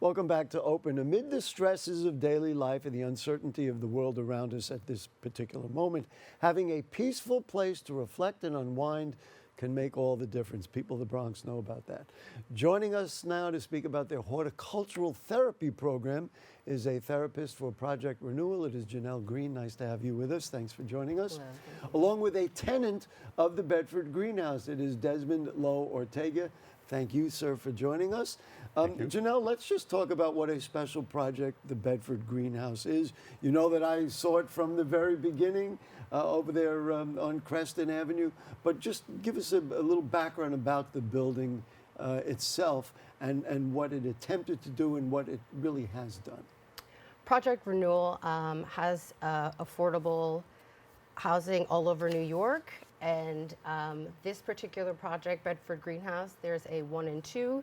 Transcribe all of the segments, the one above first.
Welcome back to Open. Amid the stresses of daily life and the uncertainty of the world around us at this particular moment, having a peaceful place to reflect and unwind can make all the difference. People of the Bronx know about that. Joining us now to speak about their horticultural therapy program is a therapist for Project Renewal. It is Jonelle Greene. Nice to have you with us. Thanks for joining us. Along with a tenant of the Bedford Green House, it is Desmond Low-Ortega. Thank you, sir, for joining us. Jonelle, let's just talk about what a special project the Bedford Green House is. You know that I saw it from the very beginning over there on Creston Avenue, but just give us a little background about the building itself and what it attempted to do and what it really has done. Project Renewal has affordable housing all over New York. And this particular project, Bedford Green House, there's a 1 and 2.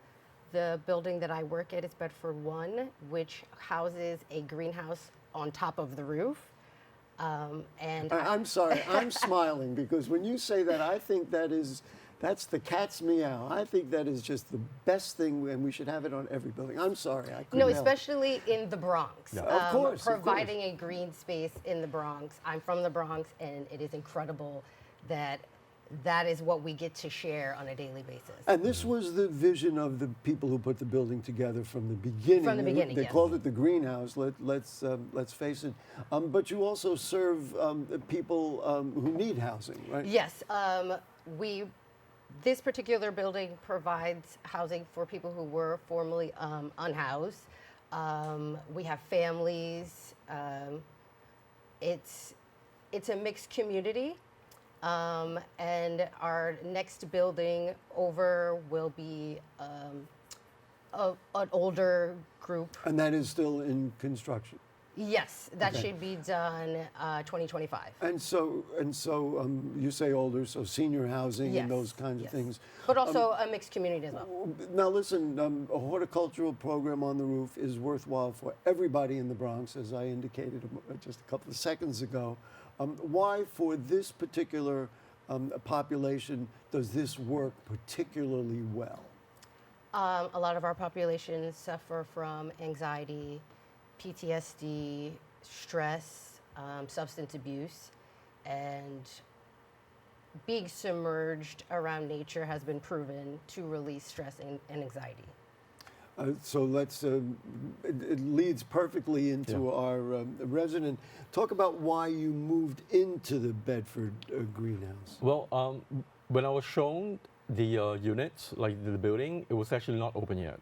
The building that I work at is Bedford 1, which houses a greenhouse on top of the roof. I'm sorry, I'm smiling because when you say that, I think that's the cat's meow. I think that is just the best thing, and we should have it on every building. I'm sorry, I couldn't help. Especially in the Bronx. No, of course, providing a green space in the Bronx. I'm from the Bronx, and it is incredible that is what we get to share on a daily basis. And this was the vision of the people who put the building together from the beginning. From the beginning, They yes. called it the greenhouse. Let's face it. But you also serve people who need housing, right? Yes. This particular building provides housing for people who were formerly unhoused. We have families. It's a mixed community. And our next building over will be an older group. And that is still in construction? Yes, that should be done 2025. And so you say older, so senior housing and those kinds of things. But also a mixed community as well. Now listen, a horticultural program on the roof is worthwhile for everybody in the Bronx, as I indicated just a couple of seconds ago. Why, for this particular population, does this work particularly well? A lot of our population suffer from anxiety, PTSD, stress, substance abuse, and being submerged around nature has been proven to release stress and anxiety. So it leads perfectly into our resident. Talk about why you moved into the Bedford greenhouse. Well, when I was shown the units, like the building, it was actually not open yet.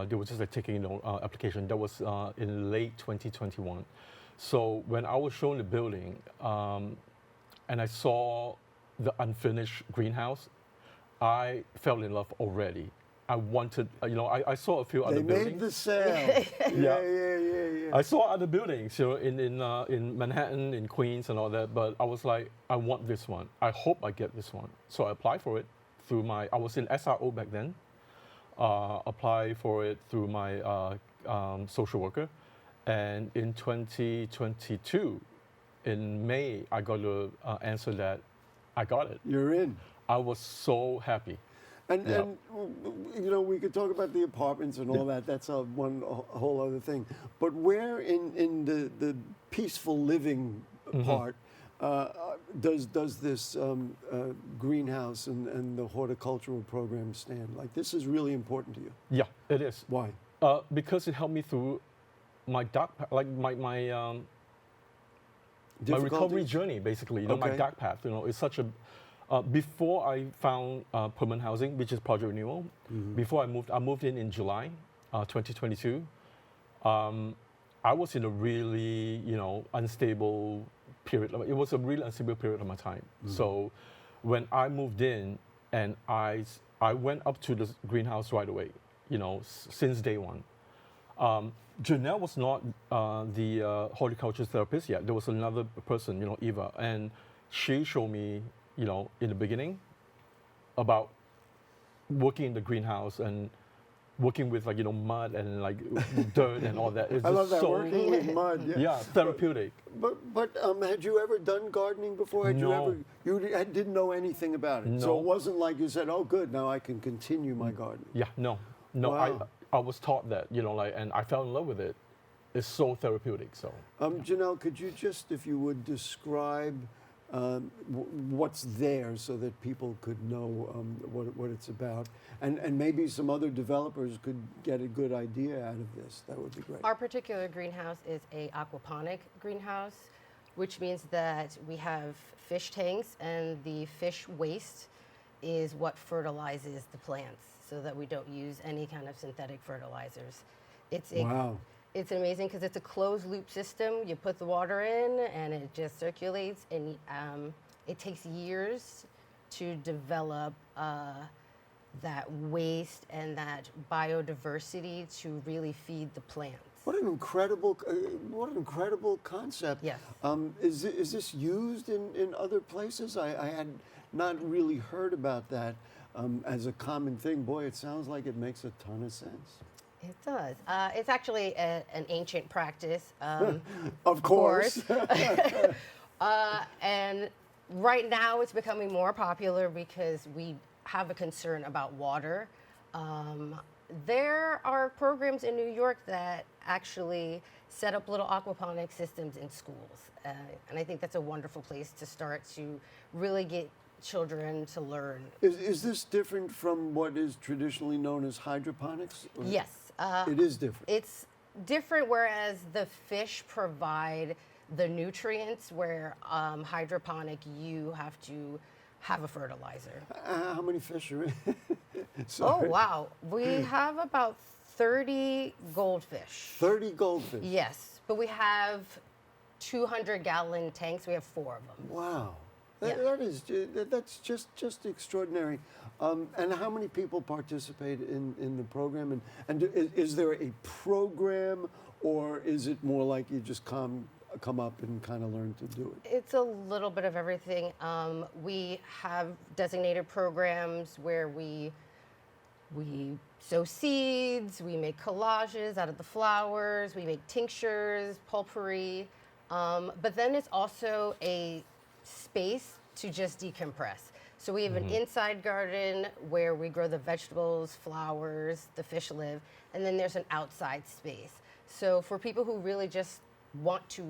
They were just taking application. That was in late 2021. So when I was shown the building and I saw the unfinished greenhouse, I fell in love already. I wanted, I saw a few other buildings. They made the sale. yeah. I saw other buildings, in Manhattan, in Queens, and all that. But I was like, I want this one. I hope I get this one. So I applied for it through I was in SRO back then. Apply for it through my social worker, and in 2022, in May, I got the answer that I got it. You're in. I was so happy. And we could talk about the apartments and all that. That's a whole other thing. But where in the peaceful living part does this greenhouse and the horticultural program stand? Like, this is really important to you. Yeah, it is. Why? Because it helped me through my dark, like my recovery journey, basically. My dark path. It's such a. Before I found permanent housing, which is Project Renewal, before I moved in July 2022. I was in a really, unstable period. It was a really unstable period of my time. So when I moved in and I went up to the greenhouse right away, since day one. Jonelle was not the horticultural therapist yet. There was another person, Eva, and she showed me, in the beginning about working in the greenhouse and working with mud and dirt and all that. It's I love that, so, working with mud. Yeah, therapeutic. But had you ever done gardening before? No. You didn't know anything about it? No. So it wasn't like you said, oh good, now I can continue my gardening. Yeah, no. Wow. I was taught that, and I fell in love with it. It's so therapeutic. So, Jonelle, could you just, if you would, describe what's there so that people could know what it's about, and maybe some other developers could get a good idea out of this. That would be great. Our particular greenhouse is a aquaponic greenhouse, which means that we have fish tanks, and the fish waste is what fertilizes the plants, so that we don't use any kind of synthetic fertilizers. Wow. It's amazing because it's a closed loop system. You put the water in and it just circulates, and it takes years to develop that waste and that biodiversity to really feed the plants. What an incredible concept. Yes. Is this used in other places? I had not really heard about that as a common thing. Boy, it sounds like it makes a ton of sense. It does. It's actually an ancient practice. Of course. And right now it's becoming more popular because we have a concern about water. There are programs in New York that actually set up little aquaponic systems in schools. And I think that's a wonderful place to start to really get children to learn. Is this different from what is traditionally known as hydroponics? Or? Yes. It is different. It's different, whereas the fish provide the nutrients, where hydroponic, you have to have a fertilizer. How many fish are in? Oh, wow. We have about 30 goldfish. 30 goldfish? Yes, but we have 200-gallon tanks. We have 4 of them. Wow. Yeah. That's just extraordinary. And how many people participate in the program? And is there a program, or is it more like you just come up and kind of learn to do it? It's a little bit of everything. We have designated programs where we sow seeds, we make collages out of the flowers, we make tinctures, pulpery. But then it's also a space to just decompress. So we have an inside garden where we grow the vegetables, flowers, the fish live, and then there's an outside space. So for people who really just want to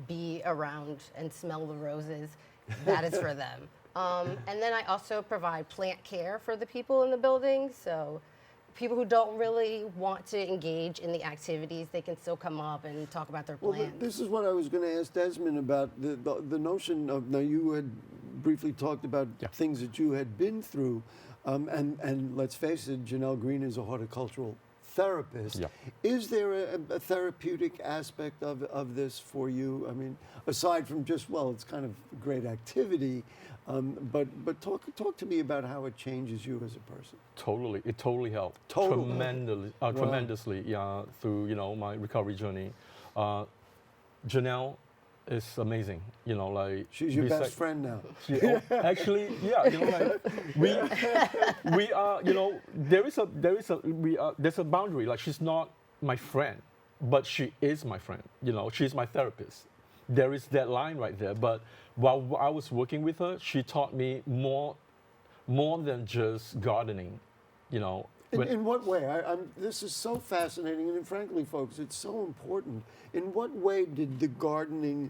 be around and smell the roses, that is for them. And then I also provide plant care for the people in the building. So people who don't really want to engage in the activities, they can still come up and talk about their plants. Well, this is what I was going to ask Desmond about, the notion of, now you had briefly talked about things that you had been through, and let's face it, Jonelle Greene is a horticultural therapist. Yeah. Is there a therapeutic aspect of this for you? I mean, aside from just, well, it's kind of a great activity, but talk to me about how it changes you as a person. Totally, it totally helped. Totally. Tremendously, through my recovery journey. Janelle is amazing, like she's your best friend now. Actually, yeah, we are, there's a boundary. Like, she's not my friend, but she is my friend. She's my therapist. There is that line right there. But while I was working with her, she taught me more than just gardening. In what way? This is so fascinating, and frankly, folks, it's so important. In what way did the gardening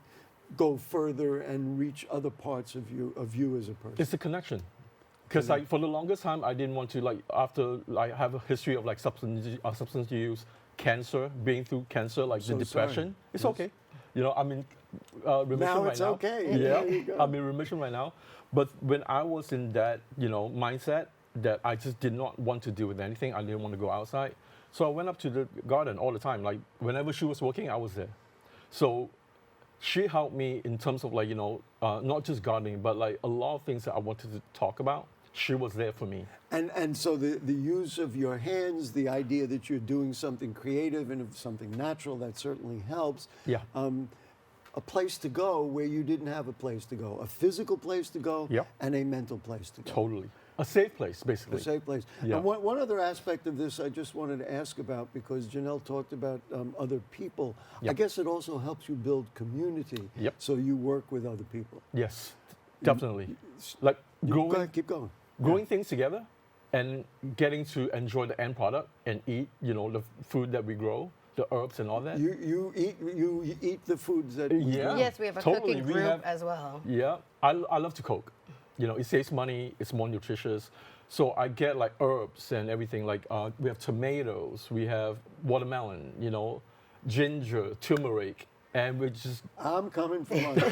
go further and reach other parts of you as a person? It's a connection. Because for the longest time, I didn't want to, after I have a history of substance use, cancer, being through cancer, like the depression. Sorry. It's okay. I'm in remission now right it's now. Okay. Yeah, I'm in remission right now. But when I was in that, mindset, that I just did not want to deal with anything. I didn't want to go outside. So I went up to the garden all the time. Like, whenever she was working, I was there. So she helped me in terms of, not just gardening, but a lot of things that I wanted to talk about. She was there for me. And so the use of your hands, the idea that you're doing something creative and something natural, that certainly helps. Yeah. A place to go where you didn't have a place to go, a physical place to go, and a mental place to go. Totally. A safe place, basically. A safe place. Yeah. And one other aspect of this I just wanted to ask about, because Jonelle talked about other people. Yep. I guess it also helps you build community. Yep. So you work with other people. Yes, definitely. Keep going. Growing things together and getting to enjoy the end product and eat, the food that we grow, the herbs and all that. You eat the foods that Yeah. Yes, we have a Totally. cooking We group have- as well. Yeah, I love to cook. It saves money, it's more nutritious. So I get like herbs and everything. Like we have tomatoes, we have watermelon, ginger, turmeric, and we just. I'm coming for lunch.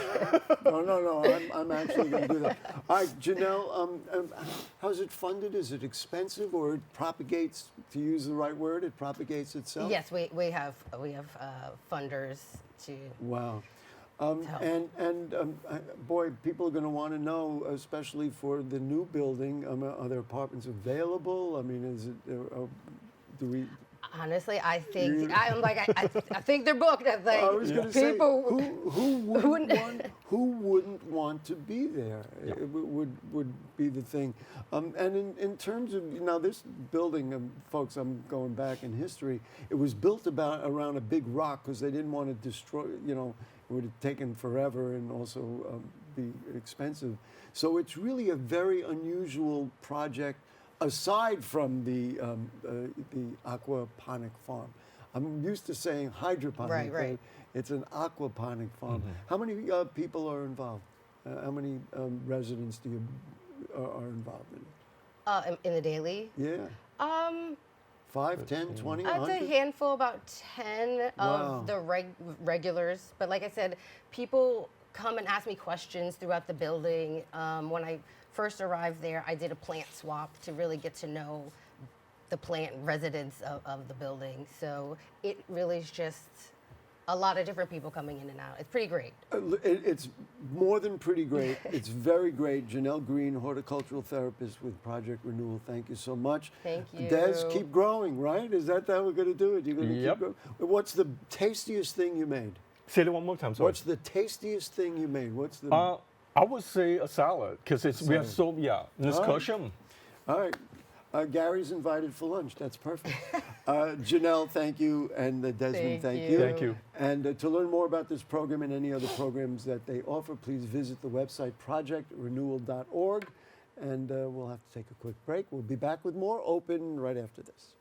No. I'm actually going to do that. All right, Jonelle, how's it funded? Is it expensive, or it propagates? To use the right word, it propagates itself. Yes, we have funders to. Wow. help. Boy, people are going to want to know, especially for the new building. Are there apartments available? I mean, is it? Do we? Honestly, I think I think they're booked. I think I was going to say, people who wouldn't want to be there? Yeah. It would be the thing. And in terms of now this building, folks, I'm going back in history. It was built around a big rock because they didn't want to destroy. It would have taken forever and also be expensive. So it's really a very unusual project. Aside from the aquaponic farm, I'm used to saying hydroponic. Right. It's an aquaponic farm. Mm-hmm. How many people are involved? How many residents are involved in it? in the daily. Yeah. 5, 10, 20, I'd say 100? a handful, about 10 Wow. of the regulars. But like I said, people come and ask me questions throughout the building. When I first arrived there, I did a plant swap to really get to know the plant residents of the building. So it really is just a lot of different people coming in and out. It's pretty great. It's more than pretty great. It's very great. Jonelle Greene, horticultural therapist with Project Renewal. Thank you so much. Thank you. Des, keep growing, right? Is that how we're going to do it? You're going to Yep. keep growing? What's the tastiest thing you made? Say it one more time. Sorry. What's the tastiest thing you made? What's the... I would say a salad because we are so discussion. All right. Gary's invited for lunch. That's perfect. Jonelle, thank you. And Desmond, thank you. Thank you. And to learn more about this program and any other programs that they offer, please visit the website projectrenewal.org. And we'll have to take a quick break. We'll be back with more Open right after this.